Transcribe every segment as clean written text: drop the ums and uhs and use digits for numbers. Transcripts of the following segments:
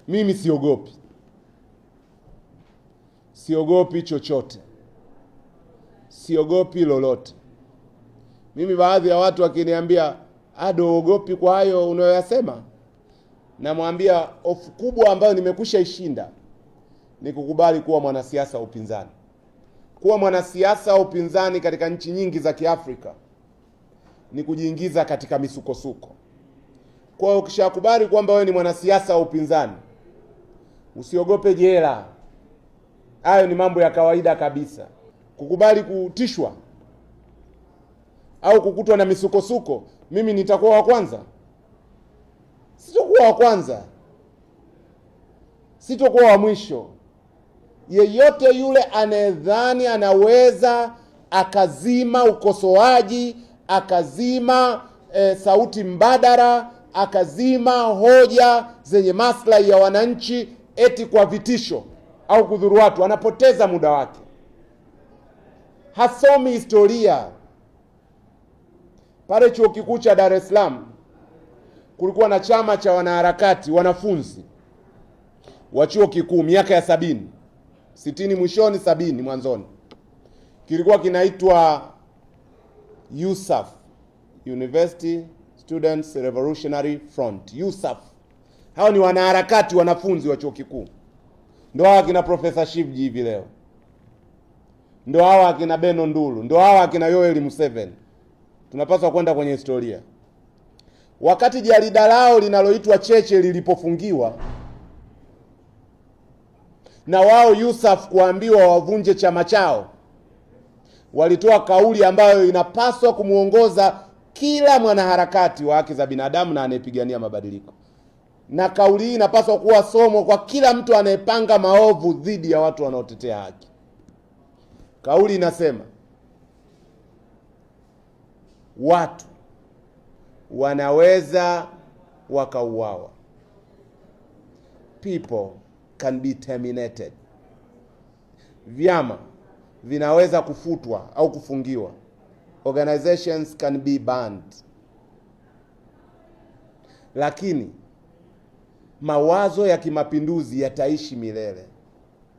Mimi siogopi. Siogopi chochote. Siogopi lolote. Mimi baadhi ya watu wakiniambia, Ado, ogopi kwa hayo unayoyasema? Namwambia hofu kubwa ambayo nimekusha ishinda ni kukubali kuwa mwanasiasa wa upinzani. Kuwa mwanasiasa wa upinzani katika nchi nyingi za Kiafrika ni kujiingiza katika misukosuko. Kwa hiyo ukishakubali kwamba wewe ni mwanasiasa wa upinzani, usiogope jela. Hayo ni mambo ya kawaida kabisa. Kukubali kutishwa au kukutwa na misukosuko, mimi nitakuwa wa kwanza? Sitakuwa wa kwanza. Sitakuwa wa mwisho. Yeyote yule anayedhani anaweza akazima ukosoaji, akazima sauti mbadala, akazima hoja zenye maslahi ya wananchi eti kwa vitisho au kudhuru watu, anapoteza muda wake. Hasomi historia. Pale Chuo Kikuu cha Dar es Salaam kulikuwa na chama cha wanaharakati, wanafunzi wa chuo kikuu miaka ya 60 mwishoni, 70 mwanzoni. Kilikuwa kinaitwa USAF, University Students Revolutionary Front, USAF. Hao ni wanaharakati, wanafunzi wa chuo kikuu. Ndio hawa kina Professor Shivji hivi leo. Ndio hawa kina Beno Ndulu, ndio hawa kina Yoweri Museveni. Tunapaswa kwenda kwenye historia. Wakati jarida lao linaloitwa Cheche lilipofungiwa na wao USAF kuambiwa wavunje chama chao, walitoa kauli ambayo inapaswa kumuongoza kila mwanaharakati wa haki za binadamu na anayepigania mabadiliko. Na kauli hii inapaswa kuwa somo kwa kila mtu anayepanga maovu dhidi ya watu wanaotetea haki. Kauli inasema, watu wanaweza wakauawa. People can be terminated. Vyama vinaweza kufutwa au kufungiwa. Organizations can be banned. Lakini mawazo ya kimapinduzi yataishi milele.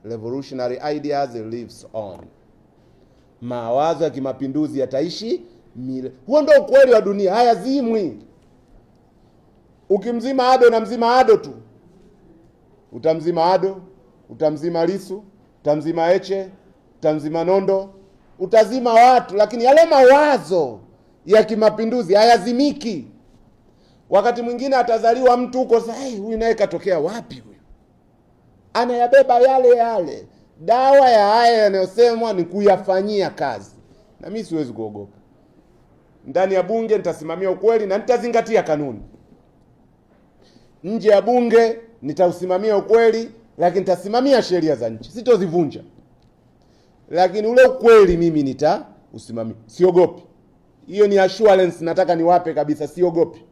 Revolutionary ideas lives on. Mawazo ya kimapinduzi yataishi milele. Huo ndio ukweli wa dunia, hayazimwi. Ukimzima Ado na mzima Ado tu. Utamzima Ado, utamzima Lissu, utamzima Heche, utamzima Nondo, utazima watu, lakini yale mawazo ya kimapinduzi hayazimiki. Wakati mwingine atazaliwa mtu huko, sasa huyu naye katokea wapi huyu? Anayabeba yale yale. Dawa ya haya yanayosemwa ni kuyafanyia kazi. Na mimi siwezi kuogopa. Ndani ya bunge nitasimamia ukweli na nitazingatia kanuni. Nje ya bunge nitausimamia ukweli, lakini nitasimamia sheria za nchi. Sitozivunja. Lakini ule ukweli mimi nitausimamia. Siogopi. Hiyo ni assurance nataka niwape kabisa, siogopi.